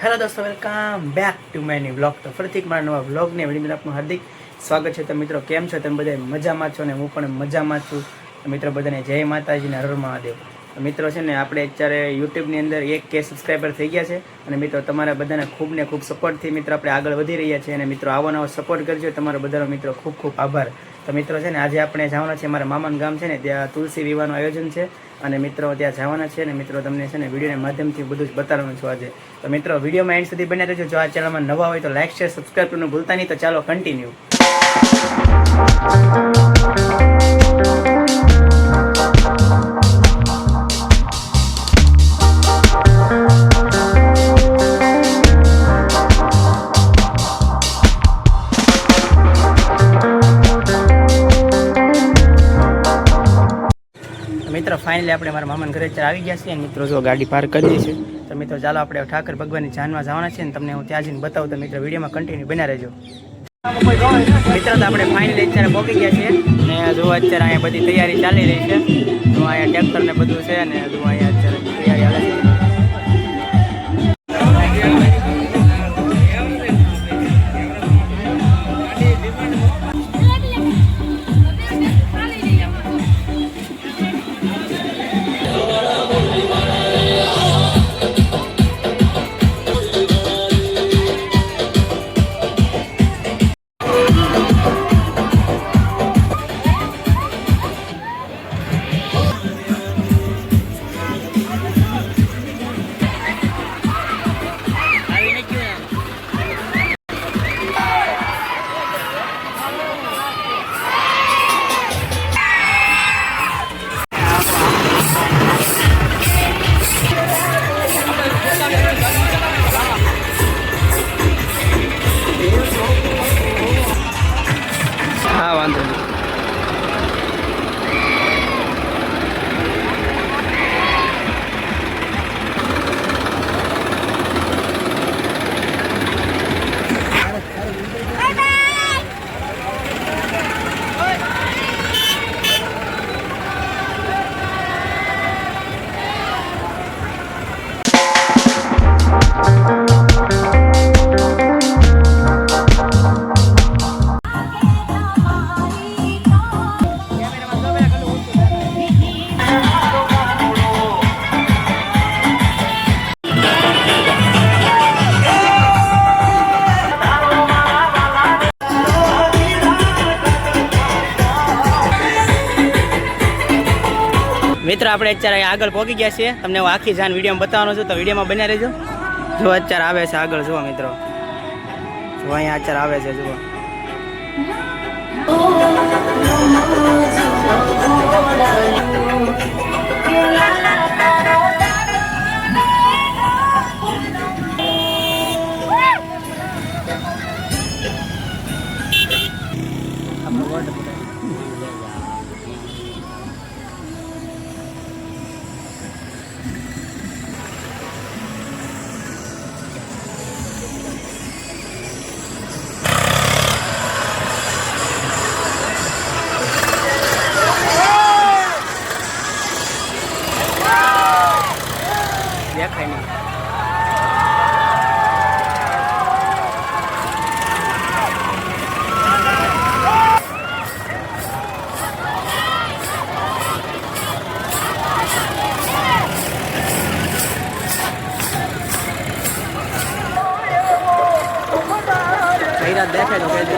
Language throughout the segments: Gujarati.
હેલો દોસ્તો, welcome back to my new blog. તો ફરીથી મારા નવા બ્લોગને વિડીયોમાં આપનું હાર્દિક સ્વાગત છે. તો મિત્રો કેમ છો? તમે બધા મજામાં છો ને હું પણ મજામાં છું. તો મિત્રો બધાને જય માતાજીને હર મહાદેવ. તો મિત્રો છે ને આપણે અત્યારે યુટ્યુબની અંદર 1K સબસ્ક્રાઈબર થઈ ગયા છે અને મિત્રો તમારા બધાને ખૂબ ને ખૂબ સપોર્ટથી મિત્રો આપણે આગળ વધી રહ્યા છીએ અને મિત્રો આવો નવો સપોર્ટ કરજો. તમારા બધાનો મિત્રો ખૂબ ખૂબ આભાર. તો મિત્રો છે ને આજે આપણે જવાના છે મારા મામાનું ગામ છે ને ત્યાં તુલસી વિવાહનું આયોજન છે અને મિત્રો ત્યાં જવાના છે ને મિત્રો તમને છે ને વિડીયોના માધ્યમથી બધું જ બતાવવાનું છું આજે. તો મિત્રો વિડીયોમાં એન્ડ સુધી બન્યા રહેજો. જો આ ચેનલમાં નવા હોય તો લાઈક શેર સબસ્ક્રાઈબ કરવાનું ભૂલતા નહીં. તો ચાલો કન્ટિન્યુ. મિત્રો ફાઇનલી આપણે મારા મામાના ઘરે અત્યારે આવી ગયા છીએ અને મિત્રો જો ગાડી પાર્ક કરી છે. તો મિત્રો ચાલો આપણે ઠાકર ભગવાનની જાનમાં જવાના છે ને તમને હું ત્યાં જઈને બતાવું. તો મિત્રો વિડીયોમાં કન્ટિન્યુ બન્યા રહેજો. મિત્રો તો આપણે ફાઇનલી અત્યારે પહોંચી ગયા છીએ ને જો અત્યારે અહીંયા બધી તૈયારી ચાલી રહી છે. તો અહીંયા ટ્રેક્ટર ને બધું છે અને જો અહીંયા અત્યારે તૈયારી હાલે છે. હા વાંધો નહીં. મિત્રો આપણે અત્યારે આગળ પહોંચી ગયા છીએ. તમને હું આખી જાન વિડીયોમાં બતાવવાનો છું. તો વિડીયોમાં બન્યા રહેજો. જો અત્યારે આવે છે આગળ જુઓ મિત્રો. જો અહીંયા અત્યારે આવે છે જુઓ. હીરા દેખાય તો કહેજો.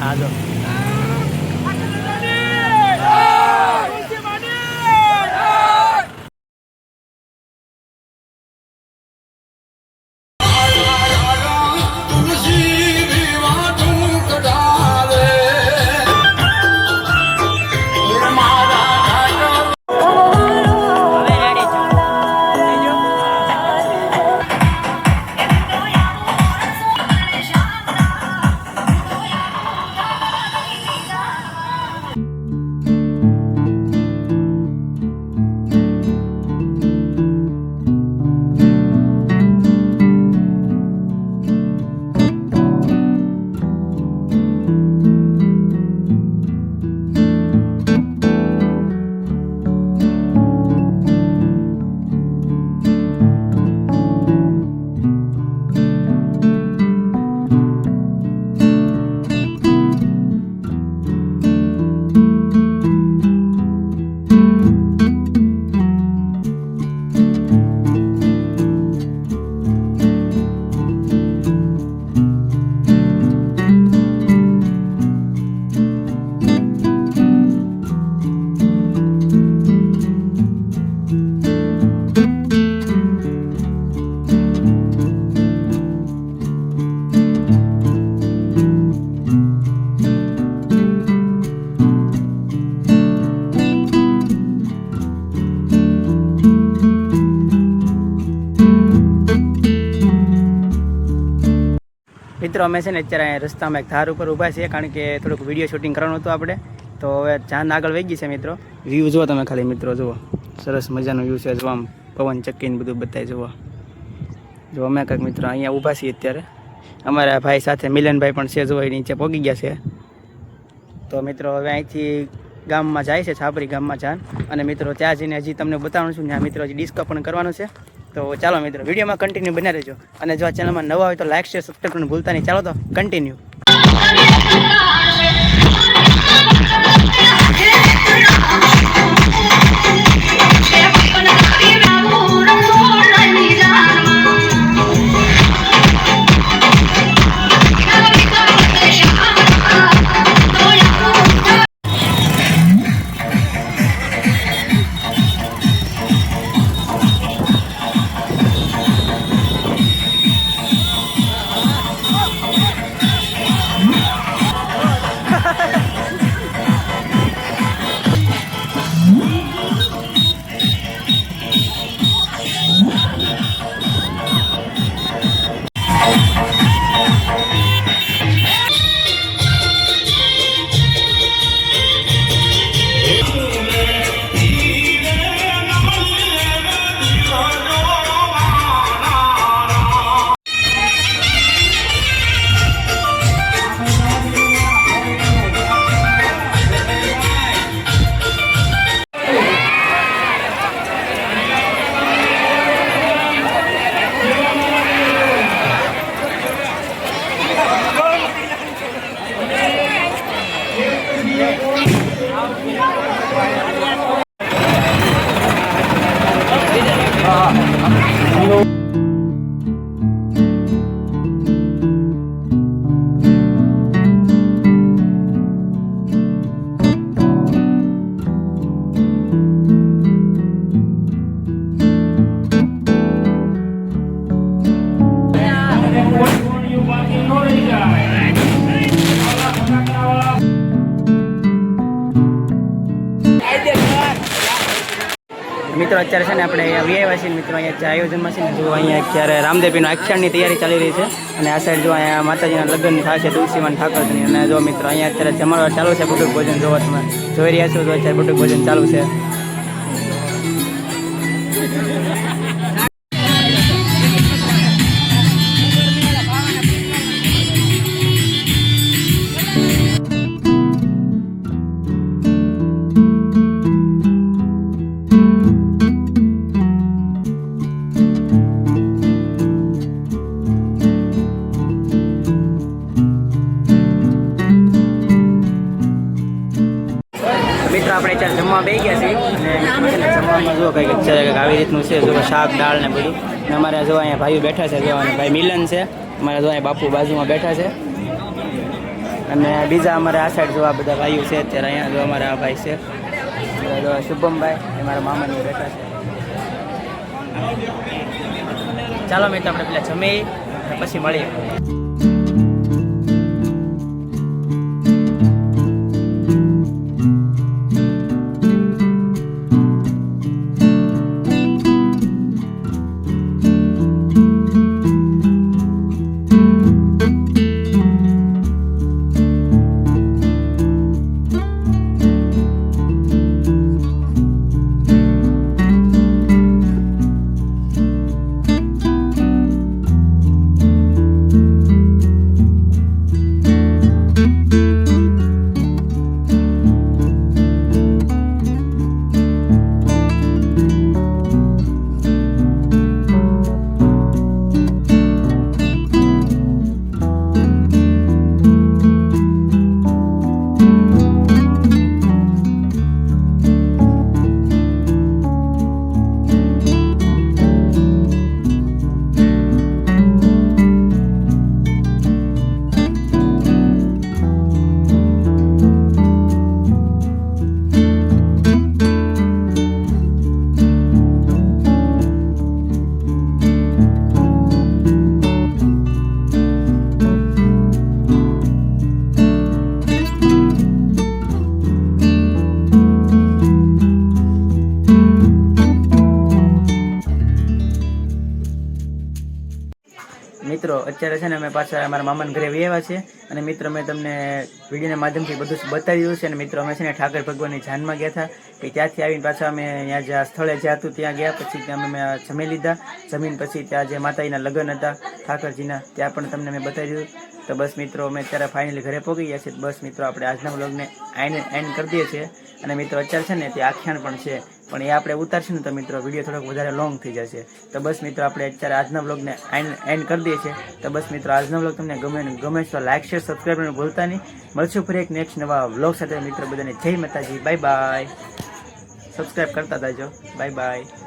આ જો મિત્રો અમે છે ને અત્યારે અહીંયા રસ્તામાં એક ધાર ઉપર ઊભા છીએ કારણ કે થોડુંક વિડીયો શૂટિંગ કરવાનું હતું આપણે તો હવે ચાંદ આગળ વહી ગઈ છે મિત્રો. વ્યૂ જુઓ તમે ખાલી મિત્રો જુઓ સરસ મજાનો વ્યૂ છે. જો આમ પવન ચક્કીને બધું બતાવી જુઓ. જો અમે કંઈક મિત્રો અહીંયા ઊભા છીએ અત્યારે. અમારા ભાઈ સાથે મિલનભાઈ પણ છે, જુઓ એ નીચે પહોંચી ગયા છે. તો મિત્રો હવે અહીંથી ગામમાં જાય છે, છાપરી ગામમાં ચાંદ. અને મિત્રો ત્યાં જઈને હજી તમને બતાવવાનું છું, ત્યાં મિત્રો હજી ડિસ્કો પણ કરવાનું છે. તો ચાલો મિત્રો વિડીયોમાં કન્ટિન્યુ બન્યા રહેજો. અને જો આ ચેનલમાં નવા હોય તો લાઈક શેર સબસ્ક્રાઈબ કરવાનું ભૂલતા નહીં. ચાલો તો કન્ટિન્યુ. મિત્રો અત્યારે છે ને આપણે અહીંયા વીઆઈવાસી મિત્રો અહીંયા જે આયોજનમાં છે ને જો અહીંયા અત્યારે રામદેવીનો આખ્યાનની તૈયારી ચાલી રહી છે. અને આ સાઈડ જો અહીંયા માતાજીના લગ્ન થાય છે તુલસીમાન ઠાકરની. અને જો મિત્રો અહીંયા અત્યારે જમાડવા ચાલુ છે, બટુક ભોજન જોવા તમે જોઈ રહ્યા છો. તો અત્યારે બટુક ભોજન ચાલુ છે. આપણે ચાલ જમવા બેસી ગયા છીએ અને મિત્રો છે ને જમવામાં જો કંઈક અત્યારે કંઈક આવી રીતનું છે જો શાક દાળ ને બધું ને અમારે જો અહીંયા ભાઈઓ બેઠા છે જો અને ભાઈ મિલન છે અમારા જો અહીંયા બાપુ બાજુમાં બેઠા છે અને બીજા અમારે આ સાઈડ જો આ બધા ભાઈઓ છે અત્યારે અહીંયા જો અમારા આ ભાઈ છે જો શુભમભાઈ એ મારા મામાની બેઠા છે. ચાલો મિત્રો આપણે પેલા જમી અને પછી મળીએ. મિત્રો અત્યારે છે ને અમે પાછા અમારા મામાના ઘરે આવ્યા છે અને મિત્રો મેં તમને વિડીયોના માધ્યમથી બધું જ બતાવી દીધું છે અને મિત્રો અમે છે ને ઠાકર ભગવાનની જાનમાં ગયા હતા કે ત્યાંથી આવીને પાછા અમે ત્યાં જ્યાં સ્થળે જ્યાં હતું ત્યાં ગયા પછી ત્યાં અમે જમી લીધા જમીન પછી ત્યાં જે માતાજીના લગ્ન હતા ઠાકરજીના ત્યાં પણ તમને મેં બતાવી દીધું. તો બસ મિત્રો અમે અત્યારે ફાઇનલી ઘરે પહોંચી ગયા છીએ. બસ મિત્રો આપણે આજના વ્લોગને એન્ડ કરી દઈએ છીએ અને મિત્રો અત્યારે છે ને ત્યાં આખ્યાન પણ છે પણ એ આપણે ઉતારશું ને તો મિત્રો વિડીયો થોડોક વધારે લોંગ થઈ જશે. તો બસ મિત્રો આપણે અત્યારે આજના વ્લોગને એન્ડ કરી દઈએ છીએ. તો બસ મિત્રો આજનો વ્લોગ તમને ગમે તો લાઈક શેર સબસ્ક્રાઈબ કરવાનું ભૂલતા નહીં. મળશું ફરી એક નેક્સ્ટ નવા વ્લોગ સાથે. મિત્રો બધાને જય માતાજી, બાય બાય. સબસ્ક્રાઈબ કરતા જાજો. Bye bye.